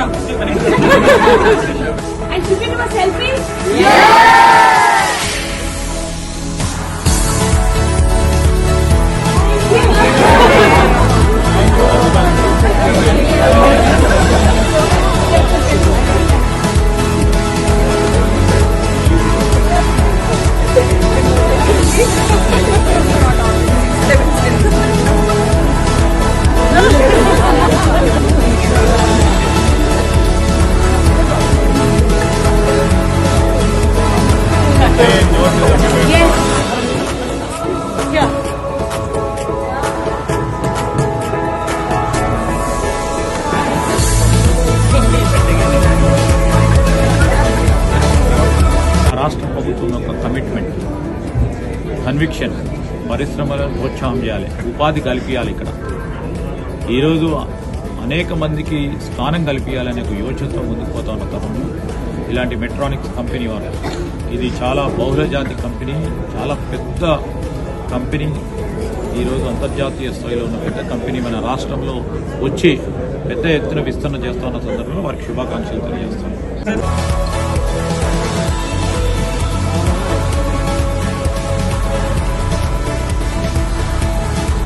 And you can do a selfie? రాష్ట్ర ప్రభుత్వం యొక్క కమిట్మెంట్, కన్విక్షన్, పరిశ్రమలను ప్రోత్సాహం చేయాలి, ఉపాధి కల్పించాలి. ఇక్కడ ఈరోజు అనేక మందికి స్థానం కల్పించాలనే ఒక యోచనతో ముందుకు పోతా ఉన్న తరుణంలో ఇలాంటి మెట్రానిక్స్ కంపెనీ వారు, ఇది చాలా బహుళజాతి కంపెనీ, చాలా పెద్ద కంపెనీ, ఈరోజు అంతర్జాతీయ స్థాయిలో ఉన్న పెద్ద కంపెనీ మన రాష్ట్రంలో వచ్చి పెద్ద ఎత్తున విస్తరణ చేస్తున్న సందర్భంలో వారికి శుభాకాంక్షలు తెలియజేస్తాను.